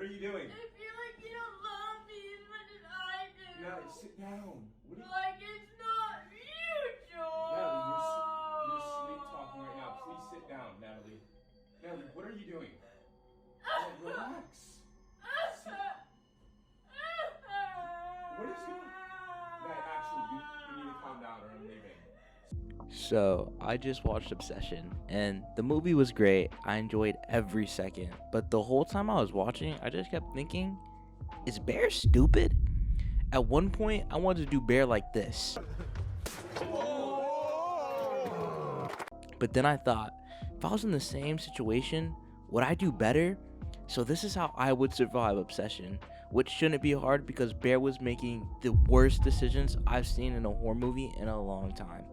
you doing? I feel like you don't love me as much as I do. Natalie, sit down. What are you... Like it's not mutual. Natalie, you're sleep talking right now. Please sit down, Natalie. Natalie, what are you doing? Relax. What is going on? Nat, actually, you need to calm down or I'm leaving. So, I just watched Obsession, and the movie was great. I enjoyed every second. But the whole time I was watching, I just kept thinking, is Bear stupid? At one point, I wanted to do Bear like this. But then I thought, if I was in the same situation, would I do better? So this is how I would survive Obsession, which shouldn't be hard because Bear was making the worst decisions I've seen in a horror movie in a long time.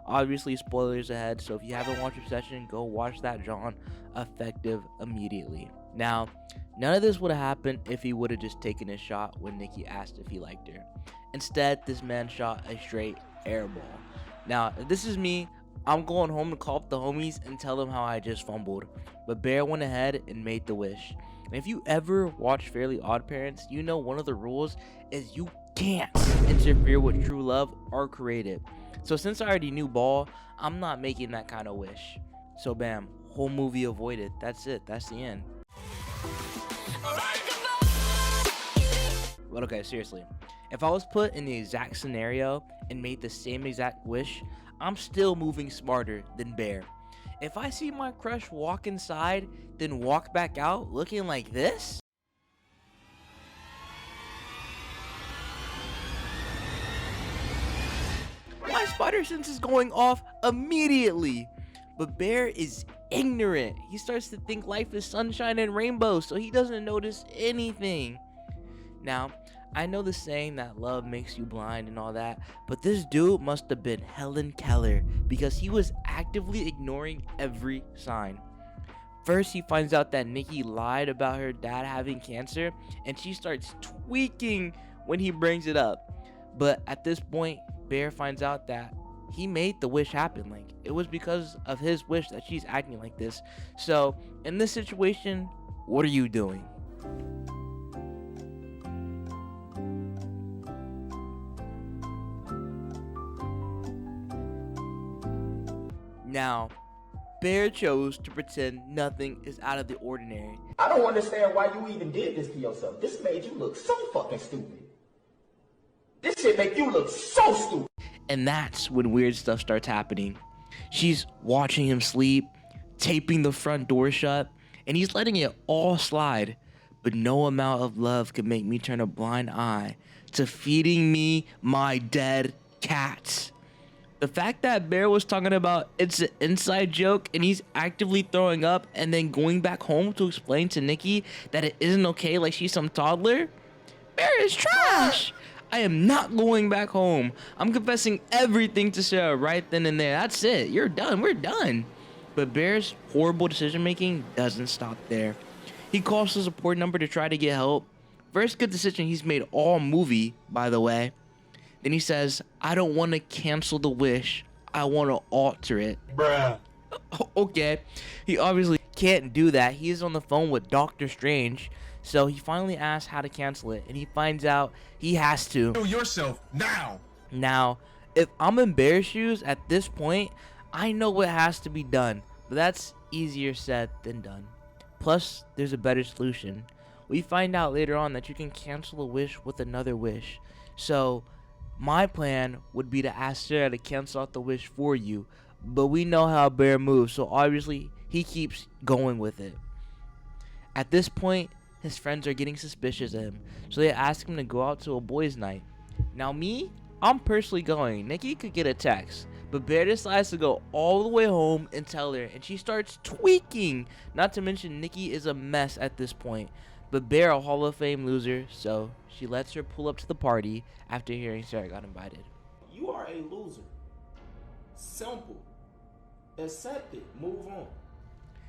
Obviously, spoilers ahead, so if you haven't watched Obsession, go watch that, John. Effective immediately. Now, none of this would have happened if he would have just taken his shot when Nikki asked if he liked her. Instead, this man shot a straight airball. Now, if this is me, I'm going home to call up the homies and tell them how I just fumbled. But Bear went ahead and made the wish. And if you ever watch Fairly Odd Parents, you know one of the rules is you can't interfere with true love or creative. So since I already knew ball, I'm not making that kind of wish. So bam, whole movie avoided. That's it. That's the end. But okay, seriously. If I was put in the exact scenario and made the same exact wish, I'm still moving smarter than Bear. If I see my crush walk inside, then walk back out looking like this, my spider sense is going off immediately. But Bear is ignorant. He starts to think life is sunshine and rainbows, so he doesn't notice anything. Now, I know the saying that love makes you blind and all that, but this dude must have been Helen Keller because he was actively ignoring every sign. First, he finds out that Nikki lied about her dad having cancer, and she starts tweaking when he brings it up. But at this point, Bear finds out that he made the wish happen. Like, it was because of his wish that she's acting like this. So, in this situation, what are you doing? Now, Bear chose to pretend nothing is out of the ordinary. I don't understand why you even did this to yourself. This made you look so fucking stupid. This shit make you look so stupid. And that's when weird stuff starts happening. She's watching him sleep, taping the front door shut, and he's letting it all slide. But no amount of love could make me turn a blind eye to feeding me my dead cats. The fact that Bear was talking about it's an inside joke and he's actively throwing up and then going back home to explain to Nikki that it isn't okay like she's some toddler, Bear is trash. I am not going back home. I'm confessing everything to Sarah right then and there. That's it. You're done. We're done. But Bear's horrible decision making doesn't stop there. He calls the support number to try to get help. First good decision he's made all movie, by the way. Then he says, I don't want to cancel the wish. I want to alter it. Bruh. Okay. He obviously can't do that. He is on the phone with Doctor Strange. So he finally asks how to cancel it. And he finds out he has to. Do yourself now. Now, if I'm in Bear's shoes at this point, I know what has to be done. But that's easier said than done. Plus, there's a better solution. We find out later on that you can cancel a wish with another wish. So my plan would be to ask Sarah to cancel out the wish for you, but we know how Bear moves, so obviously he keeps going with it. At this point, his friends are getting suspicious of him, so they ask him to go out to a boys' night. Now me, I'm personally going. Nikki could get a text, but Bear decides to go all the way home and tell her, and she starts tweaking. Not to mention Nikki is a mess at this point. But Bear, a Hall of Fame loser, so she lets her pull up to the party after hearing Sarah got invited. You are a loser. Simple. Accept it. Move on.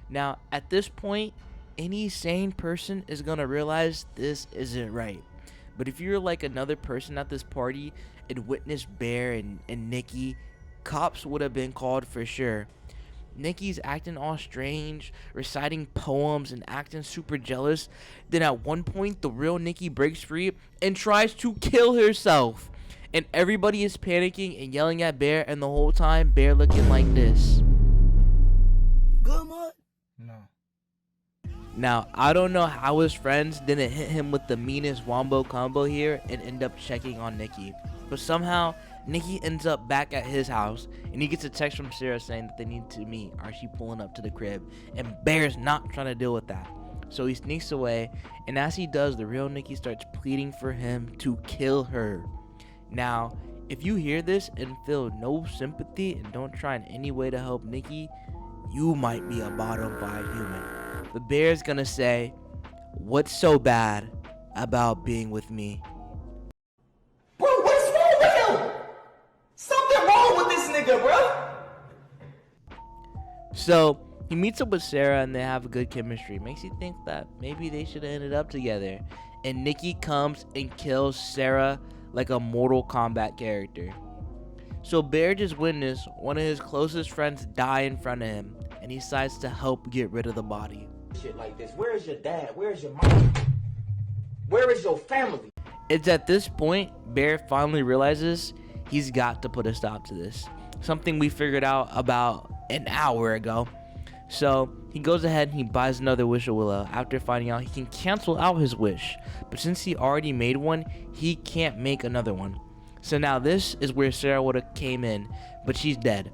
Now, at this point, any sane person is going to realize this isn't right. But if you're like another person at this party and witnessed Bear and Nikki, cops would have been called for sure. Nikki's acting all strange, reciting poems and acting super jealous. Then at one point, the real Nikki breaks free and tries to kill herself. And everybody is panicking and yelling at Bear, and the whole time, Bear looking like this. Good, mud? No. Now, I don't know how his friends didn't hit him with the meanest wombo combo here and end up checking on Nikki. But somehow, Nikki ends up back at his house, and he gets a text from Sarah saying that they need to meet, or she pulling up to the crib, and Bear's not trying to deal with that. So he sneaks away, and as he does, the real Nikki starts pleading for him to kill her. Now, if you hear this and feel no sympathy and don't try in any way to help Nikki, you might be a bottom 5 human. But Bear's gonna say, "What's so bad about being with me?" Bro, what's wrong with him? Something wrong with this nigga, bro. So he meets up with Sarah and they have a good chemistry. Makes you think that maybe they should have ended up together. And Nikki comes and kills Sarah like a Mortal Kombat character. So Bear just witnessed one of his closest friends die in front of him, and he decides to help get rid of the body. Shit like this. Where is your dad? Where is your mom? Where is your family? It's at this point Bear finally realizes he's got to put a stop to this. Something we figured out about an hour ago. So he goes ahead and he buys another Wish-A-Willow after finding out he can cancel out his wish. But since he already made one, he can't make another one. So now this is where Sarah would have came in, but she's dead.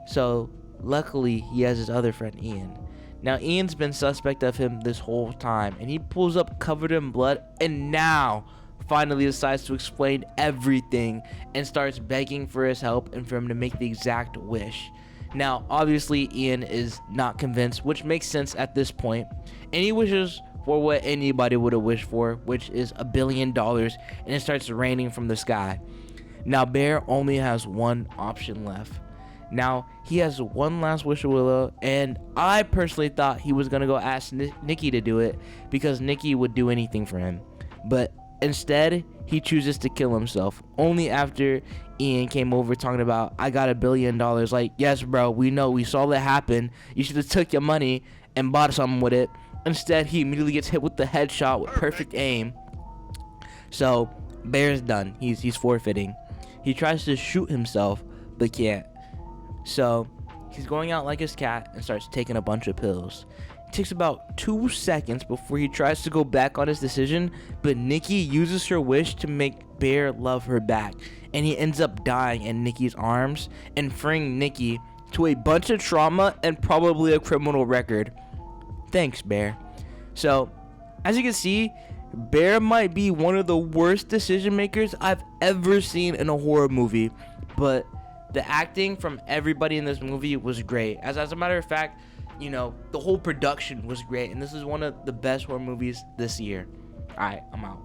So luckily he has his other friend Ian. Now Ian's been suspect of him this whole time, and he pulls up covered in blood and now finally decides to explain everything and starts begging for his help and for him to make the exact wish. Now obviously Ian is not convinced, which makes sense at this point, and he wishes for what anybody would have wished for, which is $1 billion, and it starts raining from the sky. Now Bear only has one option left. Now he has one last Wish-A-Willow, and I personally thought he was gonna go ask Nikki to do it because Nikki would do anything for him, but instead he chooses to kill himself only after Ian came over talking about, "I got $1 billion. Like, yes bro, we know, we saw that happen, you should have took your money and bought something with it." Instead he immediately gets hit with the headshot with perfect aim. So Bear's done. He's forfeiting. He tries to shoot himself but can't. So he's going out like his cat and starts taking a bunch of pills. It takes about 2 seconds before he tries to go back on his decision, but Nikki uses her wish to make Bear love her back, and he ends up dying in Nikki's arms and freeing Nikki to a bunch of trauma and probably a criminal record. Thanks, Bear. So as you can see, Bear might be one of the worst decision makers I've ever seen in a horror movie, but the acting from everybody in this movie was great. As a matter of fact, you know, the whole production was great, and this is one of the best horror movies this year. Alright, I'm out.